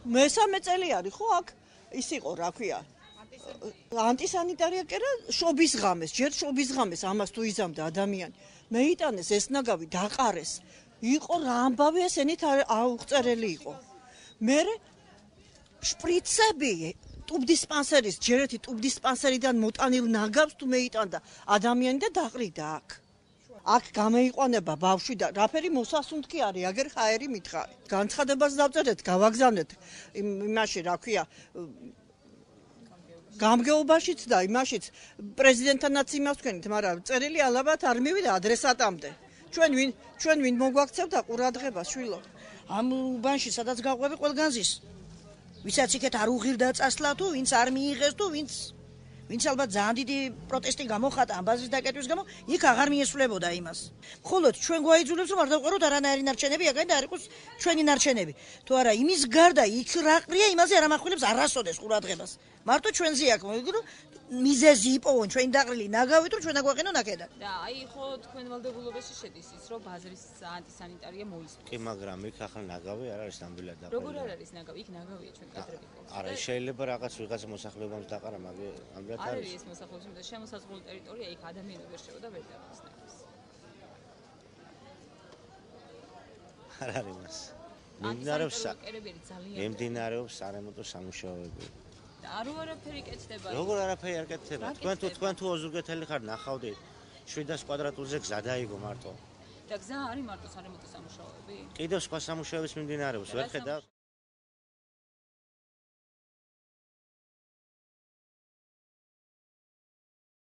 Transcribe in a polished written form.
მესამე წელი არის ხო აქ ის იყო რა ქვია ანტისანიტარია კერა შობის ღამეს ჯერ შობის ღამეს ამას თუ იზამდა ადამიანი მეიტანეს ეს ნაგავი დაყარეს იყო რა ამბავი ესენით აუღწერელი იყო მე შპრიცები ტუბდისპანსერის ჯერეთი ტუბდისპანსერიდან მოტანილ ნაგავს თუ მეიტანდა ადამიანი და დაყრიდა აქ გამეიყვანება ბავშვი და რაფერი მოსასუნთქი არის აგერ ხაერი მითხარი განცხადებას დავწერეთ გავაგზავნეთ იმაში რა ქვია გამგეობაშიც და იმაშიც პრეზიდენტთანაც იმას თქვენით მაგრამ წერილი ალბათ არ მივიდა ადრესატამდე ჩვენ ვინ მოგვაქცევთ ყურადღებას შვილო ამ უბანში სადაც გაყვები ყველგანზის ვისაც იქეთ არ უღირდა წასვლა თუ ვინც არ მიიღეს თუ ვინც ალბათ ძალიან დიდი პროტესტი გამოხატა ამ ბაზრის დაკეტვის გამო იქ აღარ მიესრულებოდა იმას მხოლოდ ჩვენ გვაიძულებს რომ არ დავყაროთ არანაირი ნარჩენები აქ და არ იყოს ჩვენი ნარჩენები თუ არა იმის გარდა იქ რა ყრია იმაზე არ ამახვილებს არასოდეს ყურადღებას მარტო ჩვენზე აქ რომ მიზეზი იპოვონ ჩვენ დაყრილი ნაგავით რომ ჩვენ აგვაყენონ აქედან და აი ხო თქვენ ვალდებულობაში შედის ის რომ ბაზრის ანტისანიტარია მოისმოს კი მაგრამ იქ ახლა ნაგავი არ არის ნამდვილად და როგორ არ არის ნაგავი იქ ნაგავია ჩვენ კადრები ყავს არა შეიძლება რაღაც ვიღაც მოსახლეობამ დაყარა მაგრამ ამბრად არ არის ეს მოსახლეობის და შემოსაზღვრული ტერიტორია იქ ადამიანი ვერ შევა და ვერ დაგხსნას არ არის მას მიმდინარეობს სარემონტო სამუშაოები არ არაფერი კეთდება როგორ არაფერი არ კეთდება თქვენ თუ ოზურგეთელი ხარ ნახავდით 700 კვადრატულზე გზა დაიგო მარტო და გზა არის მარტო სარემონტო სამუშაოები კიდევ სხვა სამუშაოების მიმდინარეობს ვერ ხედავ